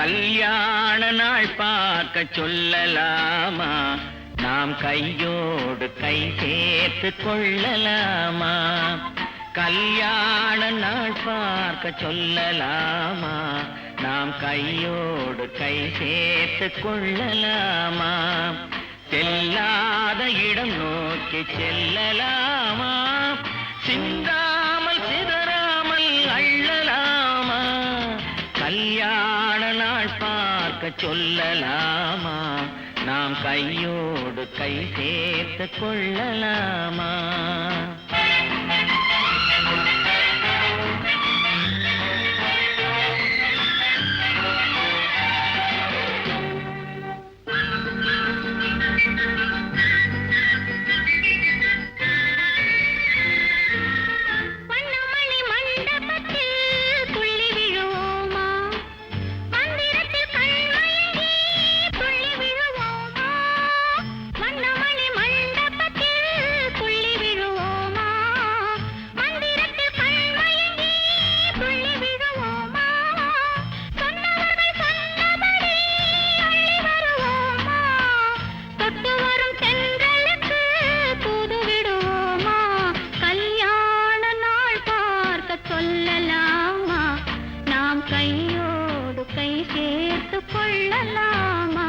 கல்யாண நாள் பார்க்க சொல்லலாமா? நாம் கையோடு கை சேர்த்து கொள்ளலாமா? கல்யாண நாள் பார்க்க சொல்லலாமா? நாம் கையோடு கை சேர்த்து கொள்ளலாமா? செல்லாத இடம் நோக்கி செல்லலாமா? சிந்தாமல் சிதறாமல் அள்ளலாமா? கல்யாண நாள் பார்க்க சொல்லலாமா? நாம் கையோடு கை சேர்த்து கொள்ளலாமா? கையோடு கை சேர்த்து கொள்ளலாமா?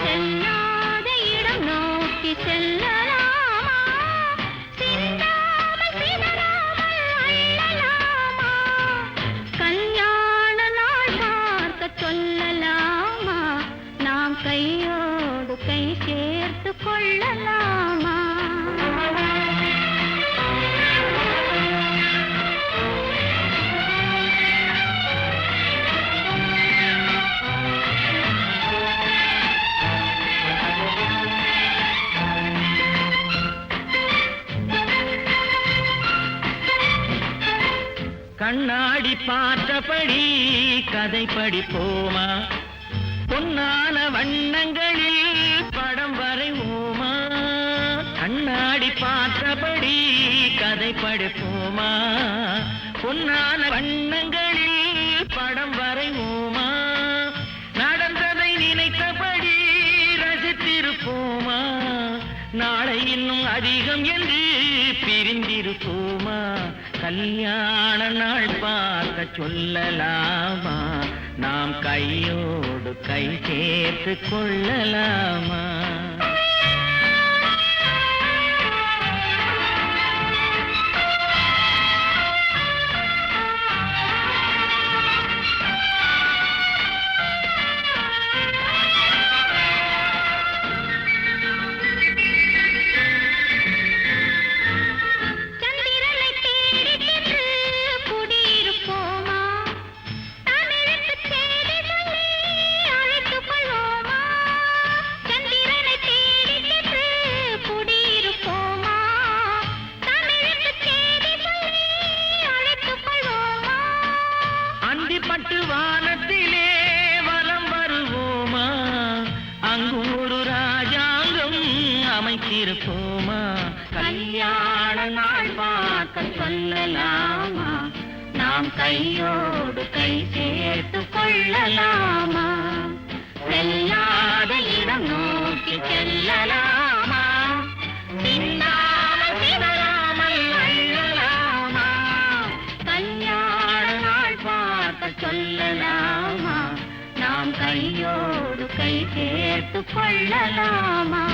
செல்லாத இடம் நோக்கி செல்லலாமா? சிந்தாமல் சிதறாமல் அள்ளலாமா? கல்யாண நாள் பார்க்க சொல்லலாமா? நாம் கையோடு கை சேர்த்து கொள்ளலாமா? கண்ணாடி பார்த்தபடி கதை படிப்போமா? பொன்னான வண்ணங்களில் படம் வரைவோமா? கண்ணாடி பார்த்தபடி கதை படிப்போமா? பொன்னான வண்ணங்களில் படம் வரைவோமா? நடந்ததை நினைத்தபடி ரசித்திருப்போமா? நாளை இன்னும் அதிகம் என்று பிரிந்திருப்போமா? கல்யாண நாள் பார்க்க சொல்லலாமா? நாம் கையோடு கை சேர்த்து கொள்ளலாமா? பட்டு வானத்திலே வலம் வருவோமா? அங்கு ஒரு ராஜாங்கம் அமைத்திருப்போமா? கல்யாண நாள் பார்க்க சொல்லலாமா? நாம் கையோடு கை சேர்த்து கொள்ளலாமா? செல்லாத இடம் நோக்கி செல்லலாமா? சிந்தாமல் சிதறாமல் அள்ளலாமா? கல்யாண நாள் பார்க்க சொல்லலாமா? நாம் கையோடு கை சேர்த்து கொள்ளலாமா?